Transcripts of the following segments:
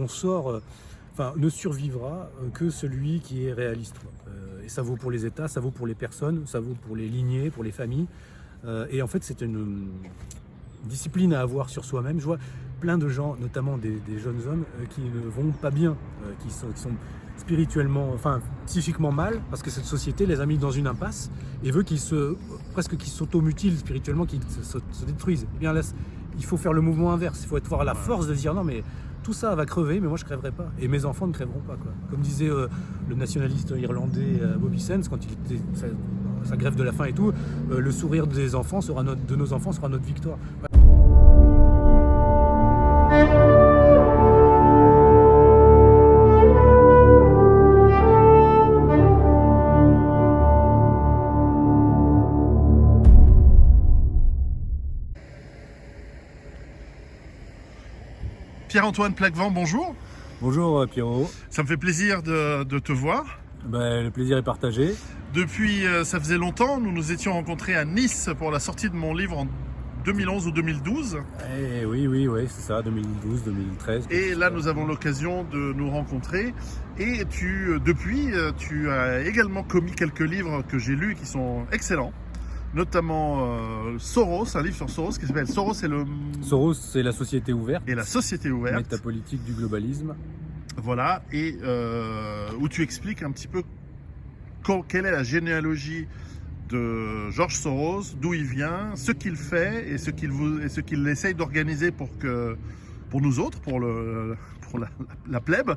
On sort, ne survivra que celui qui est réaliste, quoi. Et ça vaut pour les États, ça vaut pour les personnes, ça vaut pour les lignées, pour les familles. Et en fait, c'est une discipline à avoir sur soi-même. Je vois plein de gens, notamment des jeunes hommes, qui ne vont pas bien, qui sont spirituellement, psychiquement mal, parce que cette société les a mis dans une impasse et veut presque qu'ils s'automutilent spirituellement, qu'ils se détruisent. Eh bien là, il faut faire le mouvement inverse. Il faut avoir la force de dire non, mais tout ça va crever, mais moi je crèverai pas. Et mes enfants ne crèveront pas, quoi. Comme disait le nationaliste irlandais Bobby Sands, quand il était sa grève de la faim et tout, le sourire des enfants de nos enfants sera notre victoire. Pierre-Antoine Plaquevent, bonjour. Bonjour Pierrot. Ça me fait plaisir de te voir. Le plaisir est partagé. Depuis, ça faisait longtemps, nous nous étions rencontrés à Nice pour la sortie de mon livre en 2011 ou 2012. Oui, c'est ça, 2012, 2013. Et là, nous avons l'occasion de nous rencontrer. Et depuis, tu as également commis quelques livres que j'ai lus qui sont excellents. Notamment Soros, un livre sur Soros qui s'appelle Soros c'est la société ouverte. Et la société ouverte. Métapolitique du globalisme. Voilà, et où tu expliques un petit peu quelle est la généalogie de George Soros, d'où il vient, ce qu'il fait et ce qu'il essaye d'organiser pour nous autres, pour la plèbe.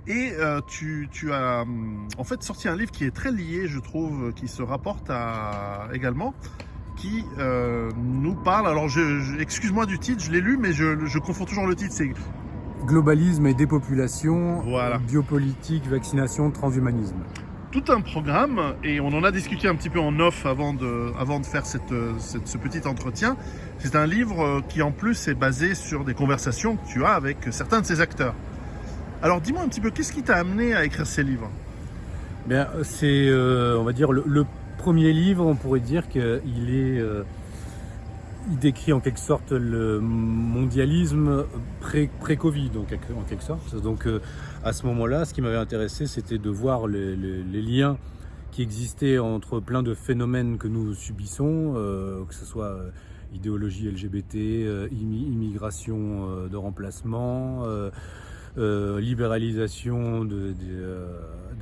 Et tu as en fait sorti un livre qui est très lié, je trouve, qui se rapporte également, qui nous parle. Alors, excuse-moi du titre, je l'ai lu, mais je confonds toujours le titre. C'est Globalisme et dépopulation, voilà. Biopolitique, vaccination, transhumanisme. Tout un programme, et on en a discuté un petit peu en off avant de faire ce petit entretien. C'est un livre qui en plus est basé sur des conversations que tu as avec certains de ces acteurs. Alors dis-moi un petit peu, qu'est-ce qui t'a amené à écrire ces livres ? C'est, on va dire, le premier livre, on pourrait dire qu'il il décrit en quelque sorte le mondialisme pré-Covid, donc en quelque sorte. Donc à ce moment-là, ce qui m'avait intéressé, c'était de voir les liens qui existaient entre plein de phénomènes que nous subissons, que ce soit idéologie LGBT, immigration de remplacement, libéralisation de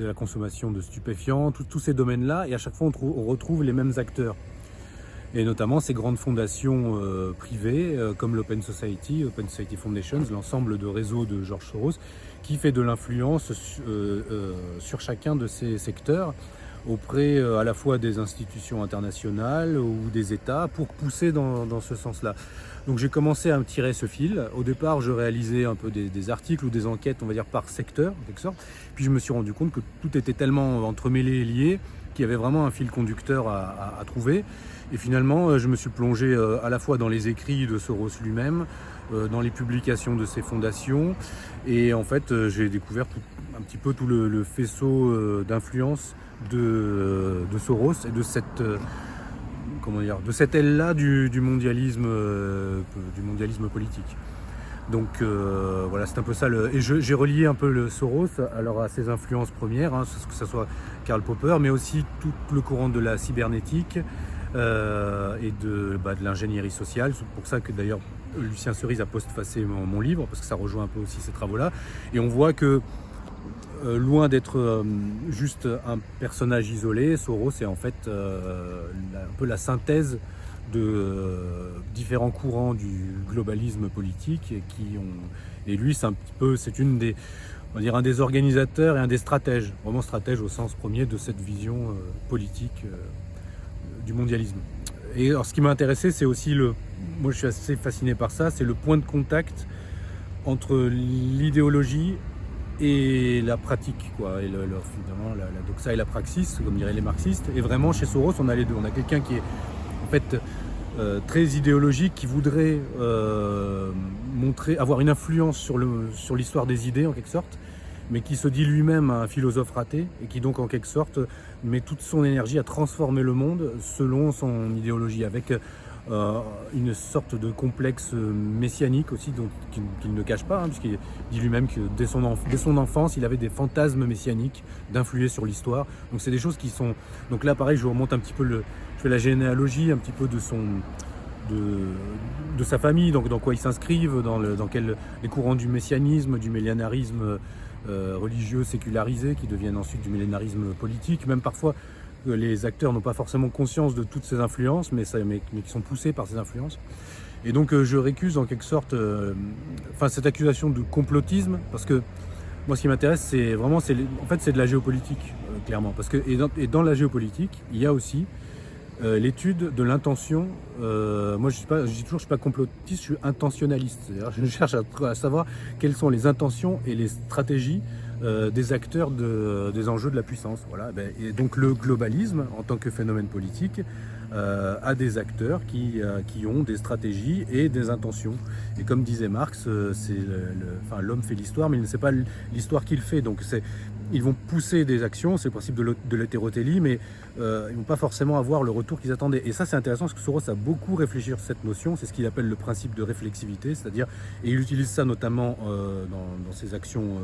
la consommation de stupéfiants, tous ces domaines-là, et à chaque fois on retrouve les mêmes acteurs. Et notamment ces grandes fondations privées comme l'Open Society Foundations, l'ensemble de réseaux de George Soros, qui fait de l'influence sur chacun de ces secteurs auprès à la fois des institutions internationales ou des États pour pousser dans ce sens-là. Donc j'ai commencé à me tirer ce fil. Au départ, je réalisais un peu des articles ou des enquêtes, on va dire, par secteur, en quelque sorte. Puis je me suis rendu compte que tout était tellement entremêlé et lié qu'il y avait vraiment un fil conducteur à trouver. Et finalement, je me suis plongé à la fois dans les écrits de Soros lui-même, dans les publications de ses fondations. Et en fait, j'ai découvert un petit peu tout le faisceau d'influence de Soros et de cette aile-là du mondialisme politique. Donc voilà, c'est un peu ça. Et j'ai relié un peu le Soros alors à ses influences premières, que ce soit Karl Popper, mais aussi tout le courant de la cybernétique et de l'ingénierie sociale. C'est pour ça que d'ailleurs Lucien Cerise a postfacé mon livre, parce que ça rejoint un peu aussi ces travaux-là. Et on voit que loin d'être juste un personnage isolé, Soros est en fait un peu la synthèse de différents courants du globalisme politique et lui c'est un des organisateurs et un des stratèges, vraiment stratège au sens premier de cette vision politique du mondialisme. Et alors, ce qui m'a intéressé, c'est aussi moi je suis assez fasciné par ça, c'est le point de contact entre l'idéologie et la pratique, quoi, et finalement la doxa et la praxis, comme diraient les marxistes. Et vraiment chez Soros, on a les deux. On a quelqu'un qui est en fait très idéologique, qui voudrait avoir une influence sur l'histoire des idées en quelque sorte, mais qui se dit lui-même un philosophe raté et qui donc en quelque sorte met toute son énergie à transformer le monde selon son idéologie, avec une sorte de complexe messianique aussi qu'il ne cache pas, puisqu'il dit lui-même que dès son enfance, il avait des fantasmes messianiques d'influer sur l'histoire. Donc c'est des choses qui sont... Donc là, pareil, je remonte un petit peu je fais la généalogie un petit peu de sa famille, donc dans quoi ils s'inscrivent, dans les courants du messianisme, du millénarisme religieux sécularisé, qui deviennent ensuite du millénarisme politique. Même parfois, les acteurs n'ont pas forcément conscience de toutes ces influences, mais qui sont poussés par ces influences. Et donc je récuse en quelque sorte cette accusation de complotisme, parce que moi ce qui m'intéresse, c'est vraiment c'est de la géopolitique, clairement. Parce que, et dans la géopolitique, il y a aussi l'étude de l'intention. Moi je dis toujours que je ne suis pas complotiste, je suis intentionnaliste. C'est-à-dire, je cherche à savoir quelles sont les intentions et les stratégies des acteurs des enjeux de la puissance. Voilà. Et donc le globalisme, en tant que phénomène politique, a des acteurs qui ont des stratégies et des intentions. Et comme disait Marx, l'homme fait l'histoire, mais il ne sait pas l'histoire qu'il fait. Donc ils vont pousser des actions, c'est le principe de l'hétérotélie, mais ils ne vont pas forcément avoir le retour qu'ils attendaient. Et ça, c'est intéressant parce que Soros a beaucoup réfléchi sur cette notion. C'est ce qu'il appelle le principe de réflexivité, c'est-à-dire, et il utilise ça notamment dans ses actions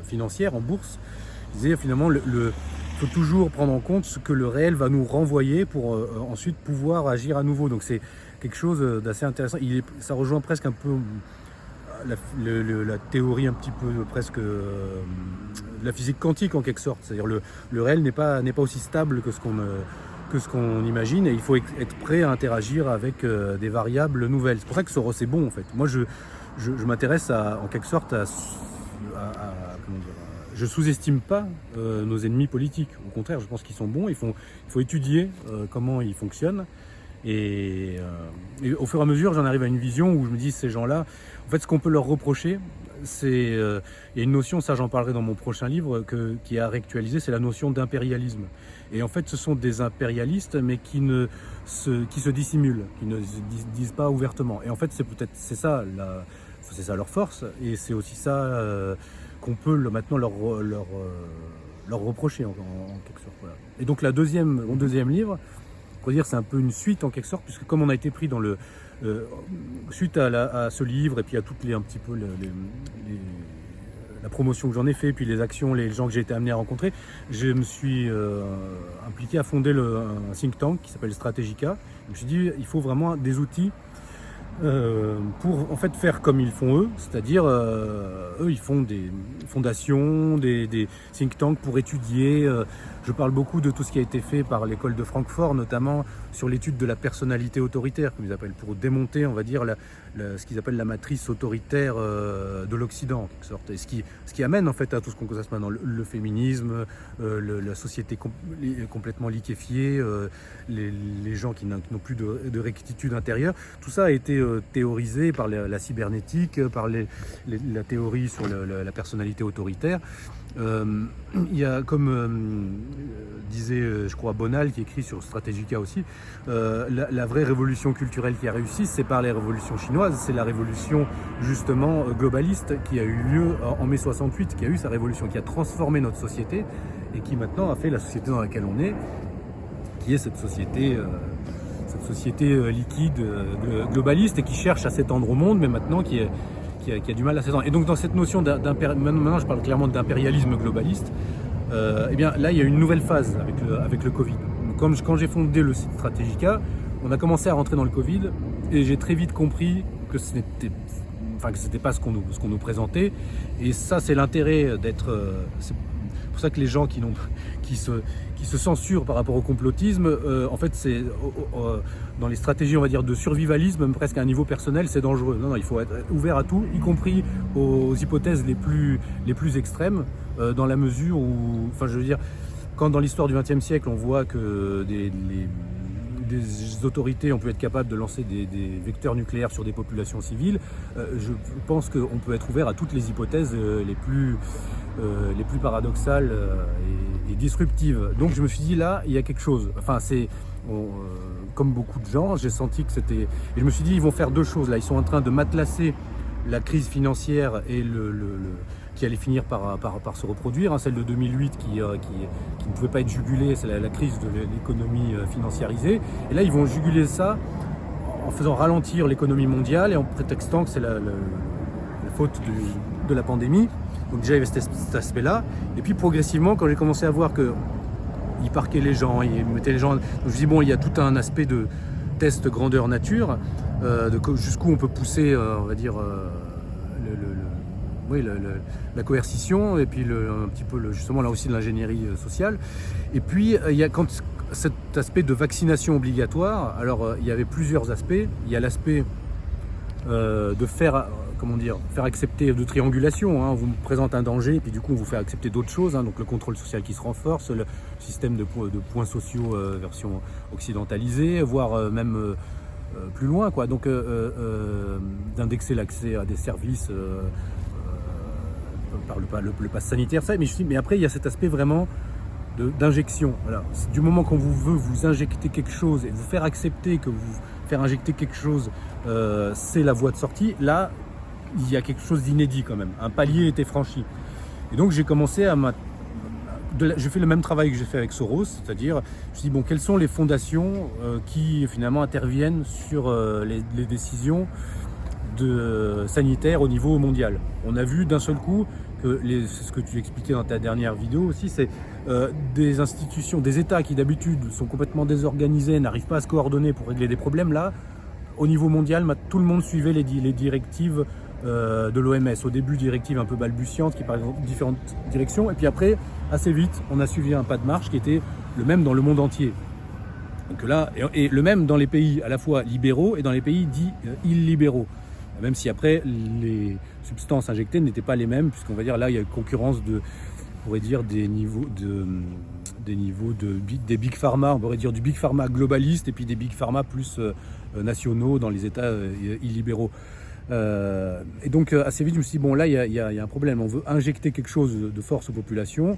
financières en bourse. Il disait finalement, il faut toujours prendre en compte ce que le réel va nous renvoyer pour ensuite pouvoir agir à nouveau. Donc c'est quelque chose d'assez intéressant. Ça rejoint presque un peu la théorie un petit peu presque de la physique quantique en quelque sorte. C'est-à-dire le réel n'est pas aussi stable que ce qu'on imagine, et il faut être prêt à interagir avec des variables nouvelles. C'est pour ça que Soros est bon en fait. Moi je m'intéresse en quelque sorte comment dire, je sous-estime pas nos ennemis politiques. Au contraire, je pense qu'ils sont bons. Il faut étudier comment ils fonctionnent. Et au fur et à mesure, j'en arrive à une vision où je me dis, ces gens-là, en fait, ce qu'on peut leur reprocher, il y a une notion, ça j'en parlerai dans mon prochain livre, qui est à réactualiser, c'est la notion d'impérialisme. Et en fait, ce sont des impérialistes, mais qui se dissimulent, qui ne se disent pas ouvertement. Et en fait, c'est ça leur force, et c'est aussi ça qu'on peut maintenant leur reprocher en quelque sorte. Voilà. Et donc mon deuxième livre, on pourrait dire c'est un peu une suite en quelque sorte, puisque comme on a été pris dans suite à ce livre et puis à toutes un petit peu la promotion que j'en ai fait, puis les actions, les gens que j'ai été amené à rencontrer, je me suis impliqué à fonder un think tank qui s'appelle Strategica. Je me suis dit il faut vraiment des outils pour en fait faire comme ils font eux, c'est-à-dire eux ils font des fondations, des think tanks pour étudier. Je parle beaucoup de tout ce qui a été fait par l'école de Francfort, notamment sur l'étude de la personnalité autoritaire, comme ils appellent, pour démonter, on va dire, ce qu'ils appellent la matrice autoritaire de l'Occident, en quelque sorte. Et ce qui amène en fait à tout ce qu'on constate maintenant, le féminisme, la société complètement liquéfiée, les gens qui n'ont plus de rectitude intérieure. Tout ça a été théorisé par la cybernétique, par la théorie sur la personnalité autoritaire. Il y a, comme disait, je crois, Bonal, qui écrit sur Strategica aussi, la vraie révolution culturelle qui a réussi, c'est par les révolutions chinoises, c'est la révolution justement globaliste qui a eu lieu en mai 68, qui a eu sa révolution, qui a transformé notre société et qui maintenant a fait la société dans laquelle on est, qui est cette société liquide, globaliste, et qui cherche à s'étendre au monde, mais maintenant qui a du mal à s'étendre. Et donc dans cette notion maintenant je parle clairement d'impérialisme globaliste, eh bien là il y a une nouvelle phase avec le Covid. Quand j'ai fondé le site Strategica, on a commencé à rentrer dans le Covid, et j'ai très vite compris que c'était pas ce qu'on nous présentait. Et ça, c'est l'intérêt d'être... c'est pour ça que les gens qui se censurent par rapport au complotisme, en fait, c'est dans les stratégies, on va dire, de survivalisme, même presque à un niveau personnel, c'est dangereux. Non, il faut être ouvert à tout, y compris aux hypothèses les plus extrêmes, dans la mesure où, enfin, je veux dire, quand dans l'histoire du XXe siècle, on voit que des autorités ont pu être capables de lancer des vecteurs nucléaires sur des populations civiles, je pense qu'on peut être ouvert à toutes les hypothèses les plus paradoxales et disruptives. Donc je me suis dit, là, il y a quelque chose. Enfin, comme beaucoup de gens, j'ai senti que c'était... Et je me suis dit, ils vont faire deux choses là. Ils sont en train de matelaser la crise financière et qui allait finir par se reproduire, celle de 2008 qui ne pouvait pas être jugulée, c'est la crise de l'économie financiarisée. Et là, ils vont juguler ça en faisant ralentir l'économie mondiale et en prétextant que c'est la faute de la pandémie. Donc déjà il y avait cet aspect-là. Et puis progressivement, quand j'ai commencé à voir qu'ils parquaient les gens, ils mettaient les gens... Donc je me dis bon, il y a tout un aspect de test grandeur nature, jusqu'où on peut pousser, on va dire, la coercition, et puis un petit peu justement là aussi de l'ingénierie sociale. Et puis il y a cet aspect de vaccination obligatoire. Alors il y avait plusieurs aspects. Il y a l'aspect de faire accepter de triangulation. On vous présente un danger et puis du coup on vous fait accepter d'autres choses. Donc le contrôle social qui se renforce, le système de points sociaux version occidentalisée, voire même plus loin, quoi. Donc d'indexer l'accès à des services par le pass sanitaire, ça. Mais après il y a cet aspect vraiment d'injection. Voilà. Du moment qu'on veut vous injecter quelque chose et vous faire accepter que vous faire injecter quelque chose, c'est la voie de sortie, là, il y a quelque chose d'inédit quand même. Un palier était franchi. Et donc j'ai commencé j'ai fait le même travail que j'ai fait avec Soros, c'est-à-dire, je me suis dit, bon, quelles sont les fondations qui finalement interviennent sur les décisions sanitaires au niveau mondial. On a vu d'un seul coup que, c'est ce que tu expliquais dans ta dernière vidéo aussi, c'est des institutions, des États qui d'habitude sont complètement désorganisés, n'arrivent pas à se coordonner pour régler des problèmes. Là, au niveau mondial, tout le monde suivait les directives de l'OMS. Au début, directives un peu balbutiantes qui partaient dans différentes directions, et puis après, assez vite, on a suivi un pas de marche qui était le même dans le monde entier. Donc là, et le même dans les pays à la fois libéraux et dans les pays dits illibéraux. Même si après, les substances injectées n'étaient pas les mêmes, puisqu'on va dire là, il y a une concurrence on pourrait dire des big pharma, on pourrait dire du big pharma globaliste et puis des big pharma plus nationaux dans les États illibéraux. Et donc assez vite, je me suis dit, bon là, il y a un problème. On veut injecter quelque chose de force aux populations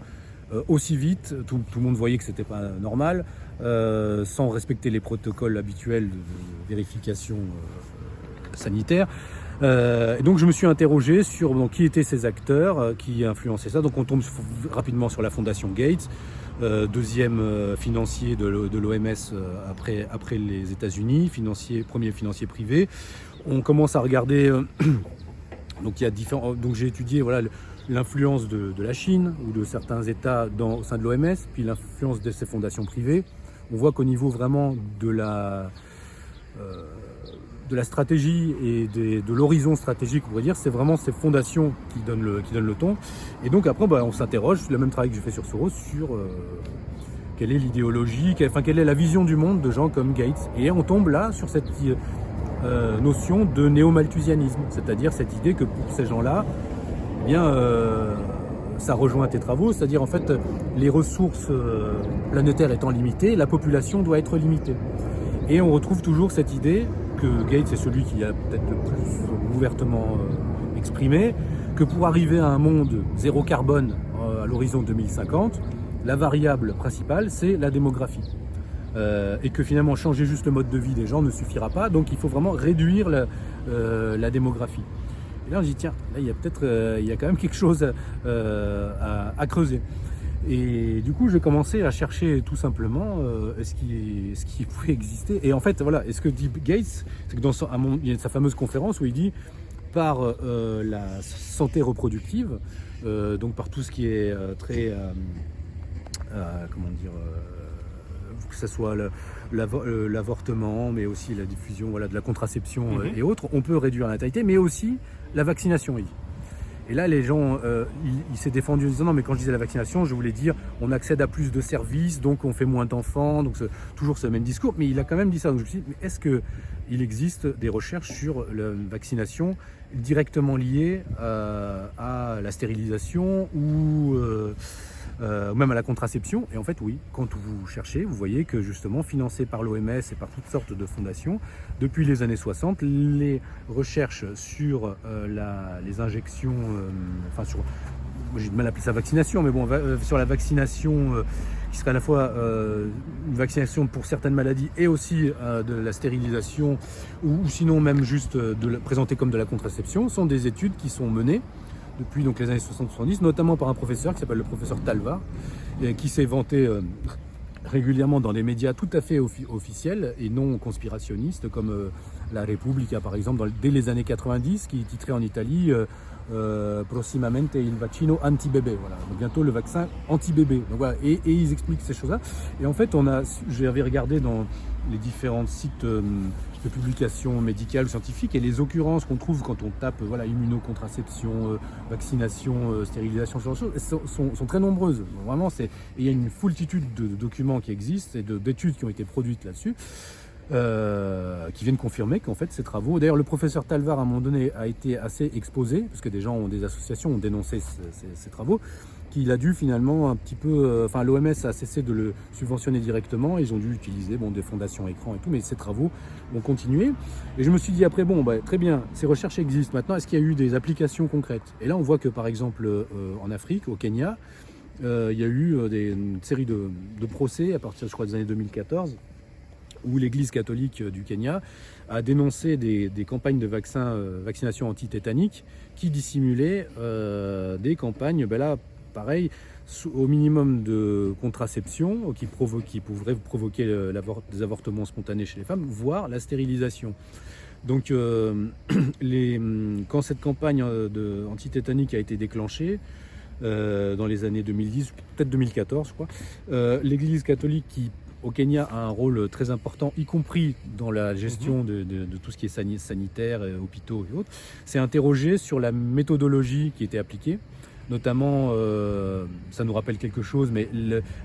aussi vite. Tout le monde voyait que c'était pas normal, sans respecter les protocoles habituels de vérification sanitaire. Et donc je me suis interrogé sur qui étaient ces acteurs qui influençaient ça. Donc on tombe rapidement sur la fondation Gates, deuxième financier de l'OMS après les États-Unis, premier financier privé. On commence à regarder, donc j'ai étudié l'influence de la Chine ou de certains États au sein de l'OMS, puis l'influence de ces fondations privées. On voit qu'au niveau vraiment de la stratégie et de l'horizon stratégique, on pourrait dire, c'est vraiment ces fondations qui donnent le ton. Et donc après, on s'interroge, le même travail que j'ai fait sur Soros, sur quelle est l'idéologie, quelle est la vision du monde de gens comme Gates. Et on tombe là sur cette notion de néo-malthusianisme, c'est-à-dire cette idée que pour ces gens-là, eh bien, ça rejoint tes travaux, c'est-à-dire en fait, les ressources planétaires étant limitées, la population doit être limitée. Et on retrouve toujours cette idée que Gates est celui qui a peut-être le plus ouvertement exprimé, que pour arriver à un monde zéro carbone à l'horizon 2050, la variable principale, c'est la démographie. Et que finalement, changer juste le mode de vie des gens ne suffira pas, donc il faut vraiment réduire la démographie. Et là, on se dit, tiens, là, il y a quand même quelque chose à creuser. Et du coup, j'ai commencé à chercher tout simplement ce qui pouvait exister. Et en fait, voilà, et ce que dit Gates, c'est que il y a sa fameuse conférence où il dit par la santé reproductive, donc par tout ce qui est très, que ce soit l'avortement, mais aussi la diffusion de la contraception et autres, on peut réduire la natalité, mais aussi la vaccination, il dit. Et là, les gens, il s'est défendu en disant non, mais quand je disais la vaccination, je voulais dire on accède à plus de services, donc on fait moins d'enfants, donc c'est toujours ce même discours. Mais il a quand même dit ça. Donc je me suis dit, mais est-ce qu'il existe des recherches sur la vaccination directement liées à la stérilisation ou même à la contraception? Et en fait, oui, quand vous cherchez, vous voyez que justement, financé par l'OMS et par toutes sortes de fondations, depuis les années 60, les recherches sur les injections, j'ai du mal à appeler ça vaccination, mais bon, sur la vaccination qui serait à la fois une vaccination pour certaines maladies et aussi de la stérilisation, ou sinon même juste présentée comme de la contraception, sont des études qui sont menées depuis donc, les années 60-70, notamment par un professeur qui s'appelle le professeur Talva, qui s'est vanté régulièrement dans des médias tout à fait officiels et non conspirationnistes, comme la Repubblica par exemple, dès les années 90, qui titrait en Italie Prossimamente il vaccino anti-bébé, voilà. Donc bientôt le vaccin anti-bébé. Donc voilà, et ils expliquent ces choses-là. Et en fait, j'avais regardé dans les différents sites de publications médicales ou scientifiques, et les occurrences qu'on trouve quand on tape voilà, immunocontraception, vaccination, stérilisation, ce genre de choses, sont très nombreuses. Donc vraiment, et il y a une foultitude de documents qui existent et d'études qui ont été produites là-dessus. Qui viennent confirmer qu'en fait ces travaux... D'ailleurs le professeur Talvar à un moment donné a été assez exposé, parce que des gens, des associations ont dénoncé ces travaux, qu'il a dû finalement un petit peu... Enfin l'OMS a cessé de le subventionner directement, ils ont dû utiliser des fondations écran et tout, mais ces travaux ont continué. Et je me suis dit après, très bien, ces recherches existent maintenant, est-ce qu'il y a eu des applications concrètes? Et là on voit que par exemple en Afrique, au Kenya, il y a eu une série de procès à partir je crois des années 2014, où l'Église catholique du Kenya a dénoncé des campagnes de vaccination anti-tétanique qui dissimulaient des campagnes, là, pareil, au minimum de contraception, qui pourraient provoquer des avortements spontanés chez les femmes, voire la stérilisation. Donc, quand cette campagne anti-tétanique a été déclenchée, dans les années 2010, peut-être 2014, je crois, l'Église catholique au Kenya a un rôle très important, y compris dans la gestion de tout ce qui est sanitaire, hôpitaux et autres, s'est interrogé sur la méthodologie qui était appliquée. Notamment, ça nous rappelle quelque chose, mais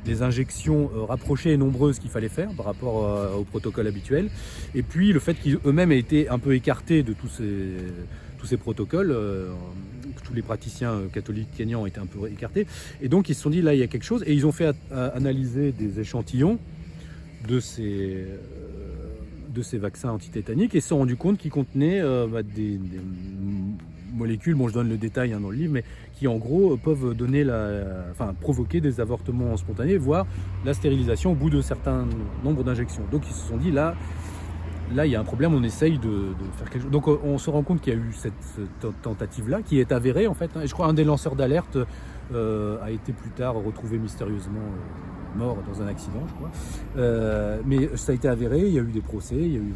les injections rapprochées et nombreuses qu'il fallait faire par rapport au protocole habituel. Et puis le fait qu'eux-mêmes aient été un peu écartés de tous ces protocoles, tous les praticiens catholiques kenyans ont été un peu écartés. Et donc ils se sont dit, là il y a quelque chose, et ils ont fait analyser des échantillons de ces vaccins antitétaniques et se sont rendus compte qu'ils contenaient des molécules, je donne le détail dans le livre, mais qui en gros peuvent provoquer des avortements spontanés, voire la stérilisation au bout de certains nombres d'injections. Donc ils se sont dit là il y a un problème, on essaye de faire quelque chose. Donc on se rend compte qu'il y a eu cette tentative-là qui est avérée en fait, et je crois un des lanceurs d'alerte a été plus tard retrouvé mystérieusement mort dans un accident, je crois. Mais ça a été avéré, il y a eu des procès, il y a eu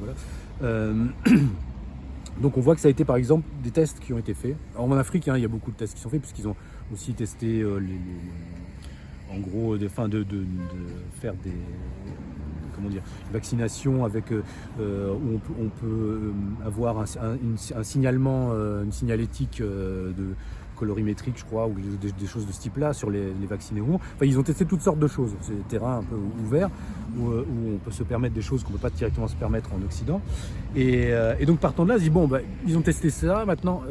donc on voit que ça a été par exemple des tests qui ont été faits. Alors, en Afrique, il y a beaucoup de tests qui sont faits puisqu'ils ont aussi testé en gros de faire des vaccinations avec où on peut avoir un signalement, une signalétique de colorimétrique, je crois, ou des choses de ce type-là sur les vaccinés. Enfin, ils ont testé toutes sortes de choses. C'est des terrains un peu ouverts où on peut se permettre des choses qu'on ne peut pas directement se permettre en Occident. Et donc partant de là, ils disent ils ont testé ça maintenant.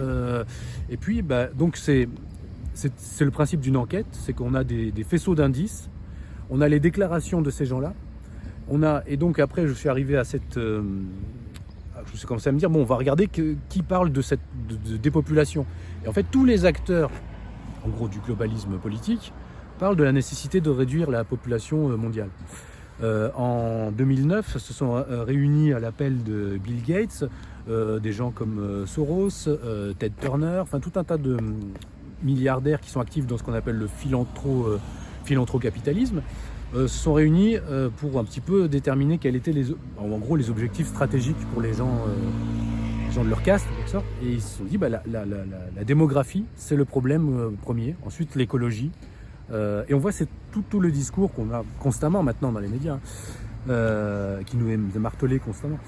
Et puis donc c'est le principe d'une enquête, c'est qu'on a des faisceaux d'indices, on a les déclarations de ces gens-là, et donc après je suis arrivé à cette je suis commencé à me dire on va regarder qui parle de cette dépopulation. Et en fait tous les acteurs en gros du globalisme politique parlent de la nécessité de réduire la population mondiale. En 2009 se sont réunis à l'appel de Bill Gates des gens comme Soros, Ted Turner, enfin tout un tas de milliardaires qui sont actifs dans ce qu'on appelle le philanthrocapitalisme, se sont réunis pour un petit peu déterminer quels étaient en gros les objectifs stratégiques pour les gens de leur caste, en quelque sorte. Et ils se sont dit la démographie, c'est le problème premier, ensuite l'écologie. Et on voit c'est tout le discours qu'on a constamment maintenant dans les médias, qui nous est martelé constamment.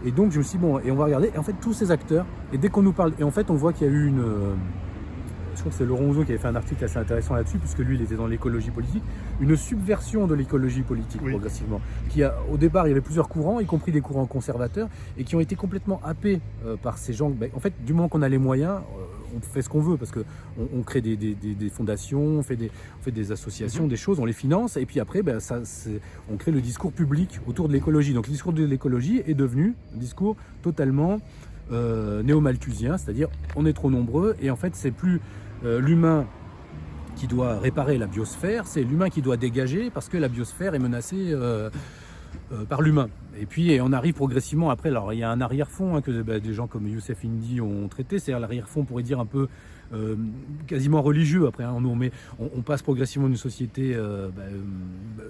Et donc je me suis dit et on va regarder, et en fait tous ces acteurs, et dès qu'on nous parle, et en fait on voit qu'il y a eu je crois que c'est Laurent Ouzo qui avait fait un article assez intéressant là-dessus, puisque lui il était dans l'écologie politique, une subversion de l'écologie politique progressivement. Au départ il y avait plusieurs courants, y compris des courants conservateurs, et qui ont été complètement happés par ces gens. En fait, du moment qu'on a les moyens, on fait ce qu'on veut, parce qu'on crée des fondations, on fait des associations, des choses, on les finance, et puis après on crée le discours public autour de l'écologie. Donc le discours de l'écologie est devenu un discours totalement néo-malthusien, c'est-à-dire on est trop nombreux, et en fait c'est plus l'humain qui doit réparer la biosphère, c'est l'humain qui doit dégager parce que la biosphère est menacée par l'humain. Et puis on arrive progressivement après. Alors il y a un arrière-fond que des gens comme Youssef Indy ont traité. C'est l'arrière-fond, on pourrait dire un peu quasiment religieux. Après, on passe progressivement d'une société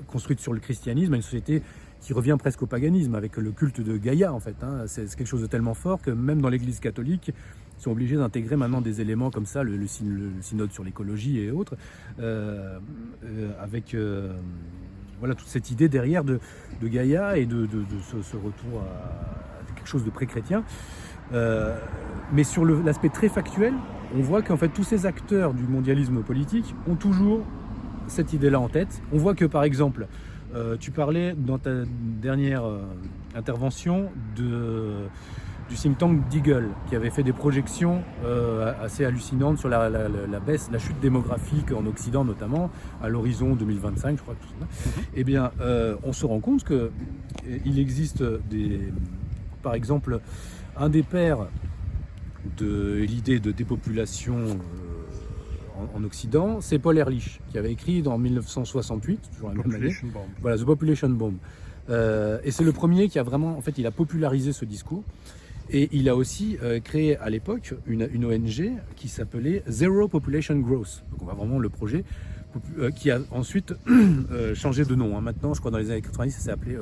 construite sur le christianisme à une société qui revient presque au paganisme, avec le culte de Gaïa en fait. C'est quelque chose de tellement fort que même dans l'Église catholique, ils sont obligés d'intégrer maintenant des éléments comme ça, le synode sur l'écologie et autres, avec voilà, toute cette idée derrière de Gaïa et de ce retour à quelque chose de pré-chrétien. Mais sur l'aspect très factuel, on voit qu'en fait tous ces acteurs du mondialisme politique ont toujours cette idée-là en tête. On voit que par exemple, tu parlais dans ta dernière intervention du think tank Deagle, qui avait fait des projections assez hallucinantes sur la chute démographique en Occident notamment, à l'horizon 2025, je crois. Tout ça. Eh bien, on se rend compte qu'il existe par exemple, un des pères de l'idée de dépopulation en Occident, c'est Paul Ehrlich, qui avait écrit dans 1968, toujours la même année, voilà, The Population Bomb. Et c'est le premier qui a vraiment, en fait, il a popularisé ce discours. Et il a aussi créé à l'époque une ONG qui s'appelait Zero Population Growth. Donc on voit vraiment le projet qui a ensuite changé de nom. Maintenant, je crois dans les années 90, ça s'est appelé,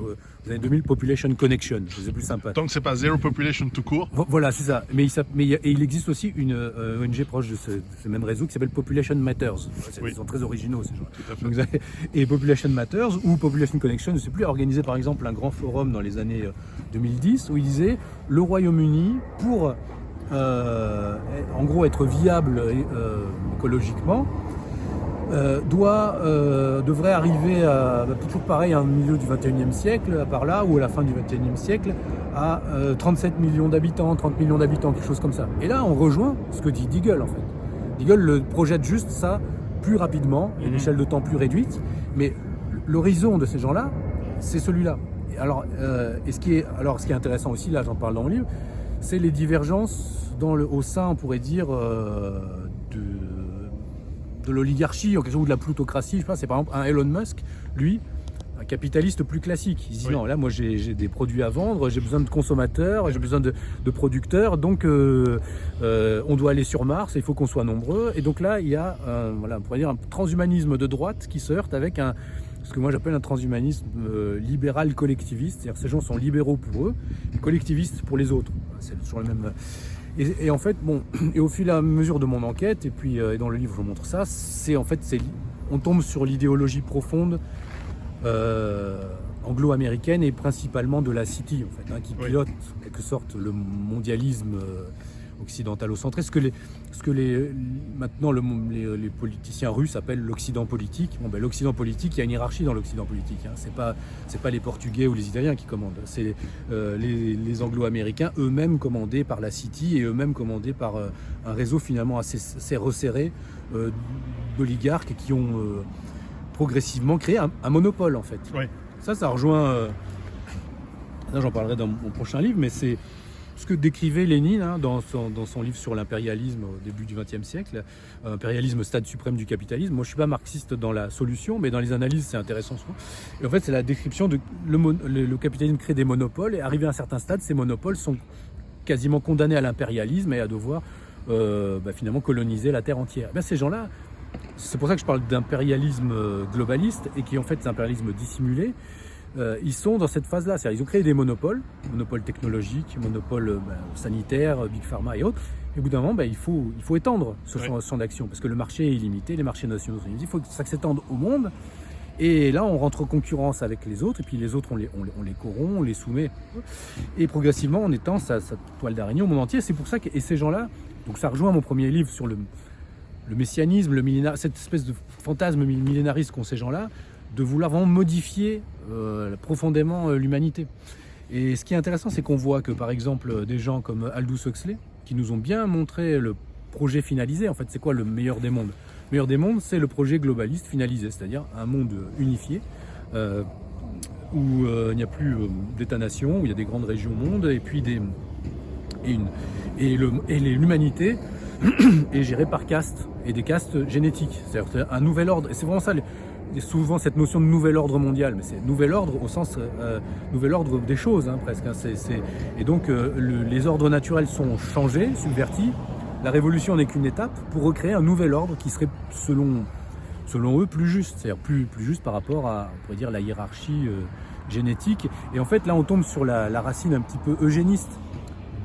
les années 2000, Population Connection. C'est plus sympa. Donc c'est pas Zero Population tout court. Voilà, c'est ça. Mais il existe aussi une ONG proche de ce même réseau qui s'appelle Population Matters. Ils sont très originaux ces gens. Et Population Matters ou Population Connection, je ne sais plus, a organisé par exemple un grand forum dans les années 2010 où il disait le Royaume-Uni pour en gros être viable écologiquement devrait arriver à toujours pareil à un milieu du 21e siècle, par là, ou à la fin du 21e siècle, à 37 millions d'habitants, 30 millions d'habitants, quelque chose comme ça. Et là, on rejoint ce que dit Deagle, en fait. Deagle le projette juste ça plus rapidement, à une échelle de temps plus réduite, mais l'horizon de ces gens-là, c'est celui-là. Alors, ce qui est intéressant aussi, là, j'en parle dans mon livre, c'est les divergences au sein, on pourrait dire, de l'oligarchie ou de la plutocratie. Je sais pas, c'est par exemple un Elon Musk, lui, un capitaliste plus classique. Il se dit non, là moi j'ai des produits à vendre, j'ai besoin de consommateurs, j'ai besoin de producteurs, donc on doit aller sur Mars, il faut qu'on soit nombreux. Et donc là il y a on pourrait dire un transhumanisme de droite qui se heurte avec ce que moi j'appelle un transhumanisme libéral collectiviste. C'est-à-dire que ces gens sont libéraux pour eux, collectivistes pour les autres. C'est toujours le même. Et en fait, et au fur et à mesure de mon enquête, et puis dans le livre je montre ça, on tombe sur l'idéologie profonde anglo-américaine et principalement de la City, en fait, qui pilote en quelque sorte le mondialisme occidentalo-centré, ce que maintenant les politiciens russes appellent l'Occident politique. L'Occident politique, il y a une hiérarchie dans l'Occident politique. C'est pas les Portugais ou les Italiens qui commandent. C'est les Anglo-Américains eux-mêmes commandés par la City et eux-mêmes commandés par un réseau finalement assez resserré d'oligarques qui ont progressivement créé un monopole en fait. Oui. Ça rejoint. Là, j'en parlerai dans mon prochain livre, mais c'est ce que décrivait Lénine dans son livre sur l'impérialisme au début du XXe siècle, impérialisme stade suprême du capitalisme. Moi je ne suis pas marxiste dans la solution, mais dans les analyses c'est intéressant. Et en fait c'est la description de le capitalisme crée des monopoles et arrivé à un certain stade, ces monopoles sont quasiment condamnés à l'impérialisme et à devoir finalement coloniser la terre entière. Ces gens-là, c'est pour ça que je parle d'impérialisme globaliste et qui en fait c'est un impérialisme dissimulé. Ils sont dans cette phase-là, c'est-à-dire ils ont créé des monopoles technologiques, monopoles sanitaires, Big Pharma et autres. Et au bout d'un moment, il faut étendre ce champ d'action parce que le marché est illimité, les marchés nationaux sont illimités. Il faut que ça s'étende au monde. Et là, on rentre en concurrence avec les autres, et puis les autres, on les corrompt, on les soumet. Et progressivement, on étend sa toile d'araignée au monde entier. C'est pour ça et ces gens-là, donc ça rejoint mon premier livre sur le messianisme, cette espèce de fantasme millénariste qu'ont ces gens-là, de vouloir vraiment modifier profondément l'humanité. Et ce qui est intéressant, c'est qu'on voit que par exemple des gens comme Aldous Huxley, qui nous ont bien montré le projet finalisé, en fait c'est quoi le meilleur des mondes ? Le meilleur des mondes, c'est le projet globaliste finalisé, c'est-à-dire un monde unifié, où il n'y a plus d'État-nation, où il y a des grandes régions monde, et puis l'humanité est gérée par castes, et des castes génétiques, c'est-à-dire un nouvel ordre. Et c'est vraiment ça, y a souvent cette notion de nouvel ordre mondial, mais c'est nouvel ordre au sens nouvel ordre des choses, hein, presque. Hein. Et donc les ordres naturels sont changés, subvertis. La révolution n'est qu'une étape pour recréer un nouvel ordre qui serait, selon eux, plus juste, c'est-à-dire plus juste par rapport à, on pourrait dire, la hiérarchie génétique. Et en fait, là, on tombe sur la racine un petit peu eugéniste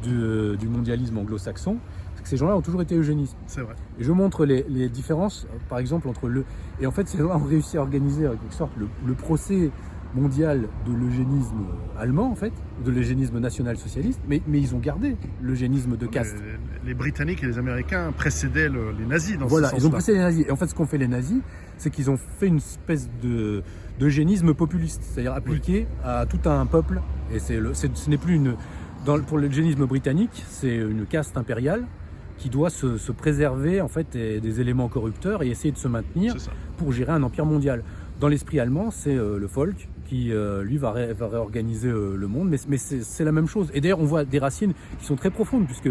du mondialisme anglo-saxon. Ces gens-là ont toujours été eugénistes. C'est vrai. Et je montre les différences, par exemple, entre le... Et en fait, ces gens-là ont réussi à organiser, en quelque sorte, le procès mondial de l'eugénisme allemand, en fait, de l'eugénisme national-socialiste, mais ils ont gardé l'eugénisme de caste. Les Britanniques et les Américains précédaient les nazis dans voilà, ce sens-là. ils ont précédé les nazis. Et en fait, ce qu'ont fait les nazis, c'est qu'ils ont fait une espèce d'eugénisme populiste, c'est-à-dire appliqué à tout un peuple. Et ce n'est plus pour l'eugénisme britannique, c'est une caste impériale qui doit se préserver en fait des éléments corrupteurs et essayer de se maintenir pour gérer un empire mondial. Dans l'esprit allemand, c'est le folk qui, lui, va réorganiser le monde, mais c'est la même chose. Et d'ailleurs, on voit des racines qui sont très profondes, puisque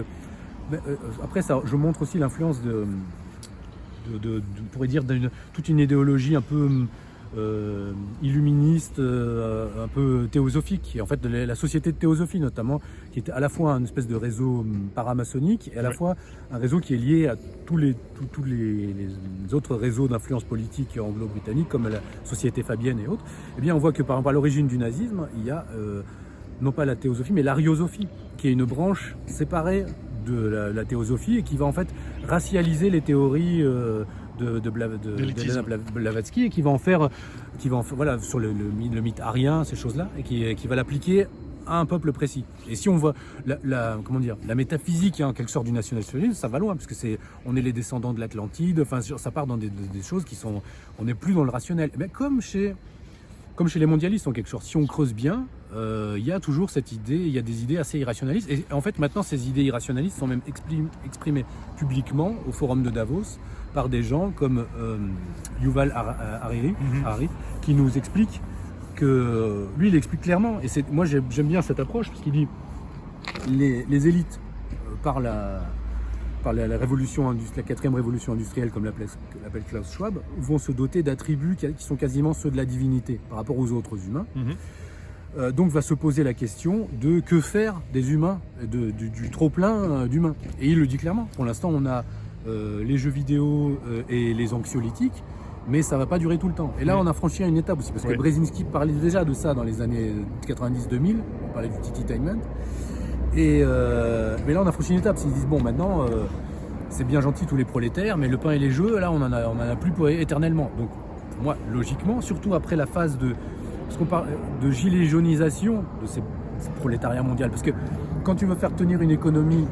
après ça, je montre aussi l'influence on pourrait dire, toute une idéologie un peu illuministe, un peu théosophique, et en fait la société de théosophie notamment, qui est à la fois une espèce de réseau paramaçonnique et à la fois un réseau qui est lié à tous les autres réseaux d'influence politique anglo-britannique comme la Société Fabienne et autres. Eh bien, on voit que par exemple à l'origine du nazisme, il y a non pas la théosophie mais l'ariosophie, qui est une branche séparée de la théosophie et qui va en fait racialiser les théories d'Elena Blavatsky et qui va en faire voilà, sur le mythe arien, ces choses-là, et qui va l'appliquer à un peuple précis. Et si on voit la métaphysique, hein, en quelque sorte, du national-socialisme, ça va loin, parce que on est les descendants de l'Atlantide, enfin ça part dans des choses qui sont, on n'est plus dans le rationnel. Mais comme chez les mondialistes en quelque sorte, si on creuse bien, il y a toujours cette idée, il y a des idées assez irrationalistes. Et en fait, maintenant, ces idées irrationalistes sont même exprimées publiquement au forum de Davos par des gens comme Yuval Harari, qui nous explique que, lui, il explique clairement. Et moi, j'aime bien cette approche, parce qu'il dit les élites, par la révolution, la quatrième révolution industrielle, comme l'appelle Klaus Schwab, vont se doter d'attributs qui sont quasiment ceux de la divinité par rapport aux autres humains. Donc va se poser la question de que faire des humains, du trop-plein d'humains. Et il le dit clairement. Pour l'instant, on a les jeux vidéo et les anxiolytiques, mais ça ne va pas durer tout le temps. Et là, on a franchi une étape aussi, parce que Brzezinski parlait déjà de ça dans les années 90-2000, on parlait du Tititainment. Mais là, on a franchi une étape. Ils disent, bon, maintenant, c'est bien gentil tous les prolétaires, mais le pain et les jeux, là, on en a plus pour éternellement. Donc, pour moi, logiquement, surtout après la phase parce qu'on parle de gilet jaunisation de ces prolétariats mondial. Parce que quand tu veux faire tenir une économie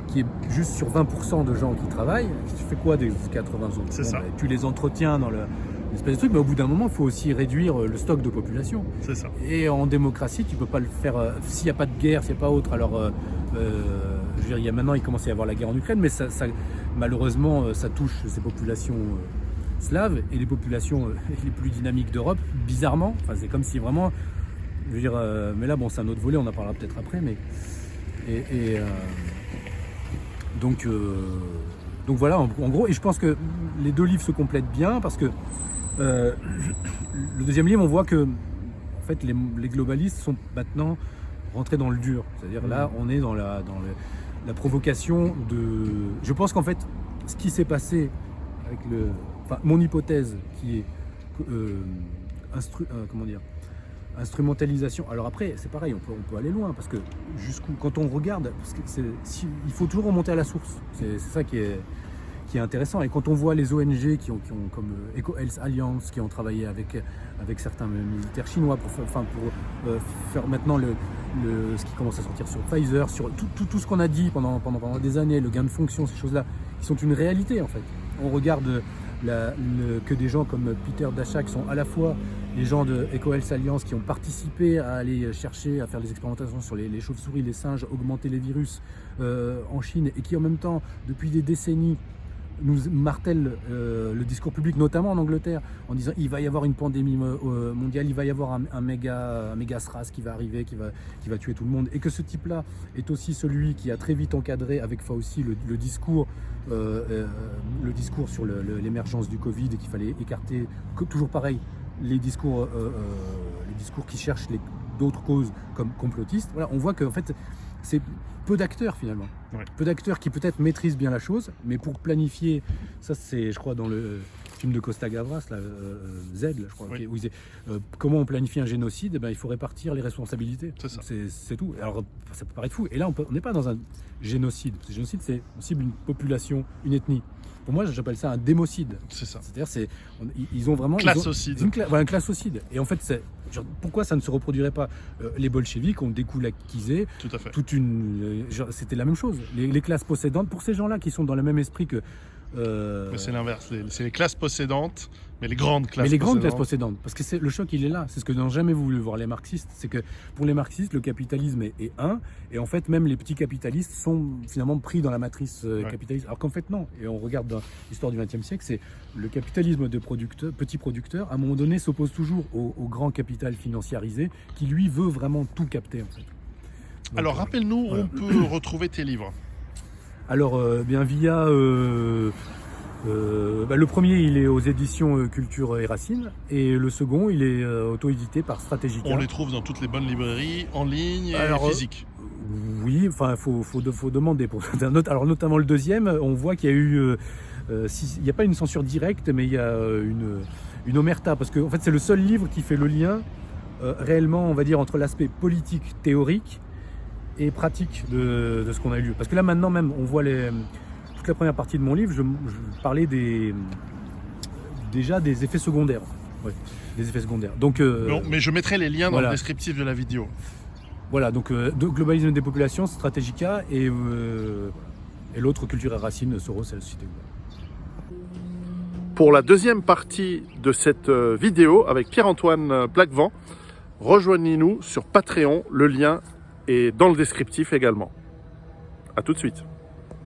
qui est juste sur 20% de gens qui travaillent, tu fais quoi des 80 autres? C'est ça. Tu les entretiens dans l'espèce de truc, mais au bout d'un moment, il faut aussi réduire le stock de population. C'est ça. Et en démocratie, tu peux pas le faire s'il n'y a pas de guerre, s'il n'y a pas autre. Alors, je veux dire, maintenant, il commence à y avoir la guerre en Ukraine, mais malheureusement, ça touche ces populations slaves et les populations les plus dynamiques d'Europe, bizarrement. Enfin, c'est comme si vraiment, je veux dire, mais là, bon, c'est un autre volet, on en parlera peut-être après, mais donc voilà, en gros, et je pense que les deux livres se complètent bien parce que le deuxième livre, on voit que en fait, les globalistes sont maintenant rentrés dans le dur. C'est-à-dire là, on est dans la provocation de... Je pense qu'en fait, ce qui s'est passé avec mon hypothèse qui est instrumentalisation. Alors après, c'est pareil, on peut aller loin parce que quand on regarde, il faut toujours remonter à la source. C'est ça qui est intéressant. Et quand on voit les ONG qui ont comme EcoHealth Alliance, qui ont travaillé avec certains militaires chinois pour faire maintenant ce qui commence à sortir sur Pfizer, sur tout ce qu'on a dit pendant des années, le gain de fonction, ces choses-là, qui sont une réalité en fait. On regarde que des gens comme Peter Daszak, qui sont à la fois les gens de EcoHealth Alliance qui ont participé à aller chercher, à faire des expérimentations sur les chauves-souris, les singes, augmenter les virus en Chine, et qui en même temps, depuis des décennies, nous martèle le discours public, notamment en Angleterre, en disant il va y avoir une pandémie mondiale, il va y avoir un méga SRAS qui va arriver, qui va tuer tout le monde, et que ce type-là est aussi celui qui a très vite encadré avec Fauci le discours sur l'émergence du Covid, et qu'il fallait écarter, toujours pareil, les discours qui cherchent d'autres causes comme complotistes. Voilà, on voit qu'en fait, c'est peu d'acteurs finalement. Ouais. Peu d'acteurs qui peut-être maîtrisent bien la chose, mais pour planifier, ça c'est, je crois, dans le film de Costa Gavras, là, Z, là, je crois, Oui. où il disait comment on planifie un génocide, eh ben, il faut répartir les responsabilités. C'est ça. C'est tout. Alors ça peut paraître fou. Et là, on n'est pas dans un génocide. Ce génocide, c'est on cible une population, une ethnie. Pour moi, j'appelle ça un démocide. C'est ça. C'est-à-dire, ils ont vraiment... Classocide. Voilà, un classocide. Et en fait, pourquoi ça ne se reproduirait pas les bolcheviks ont découlakisé Tout à fait. c'était la même chose. Les classes possédantes, pour ces gens-là qui sont dans le même esprit que... Mais c'est l'inverse. C'est les classes possédantes, mais les grandes classes Mais les grandes possédantes. classes possédantes, parce que le choc il est là, c'est ce que n'ont jamais voulu voir les marxistes, c'est que pour les marxistes le capitalisme est un, et en fait même les petits capitalistes sont finalement pris dans la matrice capitaliste, alors qu'en fait non, et on regarde dans l'histoire du XXe siècle, c'est le capitalisme de petits producteurs, à un moment donné s'oppose toujours au grand capital financiarisé, qui lui veut vraiment tout capter en fait. Donc, Alors rappelle-nous, voilà. on peut retrouver tes livres. Alors, bien via... le premier, il est aux éditions Culture et Racines, et le second, il est auto-édité par Stratégica. On les trouve dans toutes les bonnes librairies, en ligne et Alors, physique. Oui, enfin, faut demander. Alors, notamment le deuxième, on voit qu'il y a eu... il n'y a pas une censure directe, mais il y a une omerta, parce que en fait, c'est le seul livre qui fait le lien réellement, on va dire, entre l'aspect politique, théorique, et pratique de ce qu'on a lu. Parce que là maintenant même, on voit toute la première partie de mon livre, je parlais déjà des effets secondaires. Ouais, des effets secondaires. Donc, Bon, mais je mettrai les liens dans voilà. le descriptif de la vidéo. Voilà, donc globalisme des populations, Stratégica, et l'autre Culture et Racines, Soros et la société ouverte. Pour la deuxième partie de cette vidéo avec Pierre-Antoine Plaquevent, rejoignez-nous sur Patreon, le lien est dans le descriptif également. A tout de suite.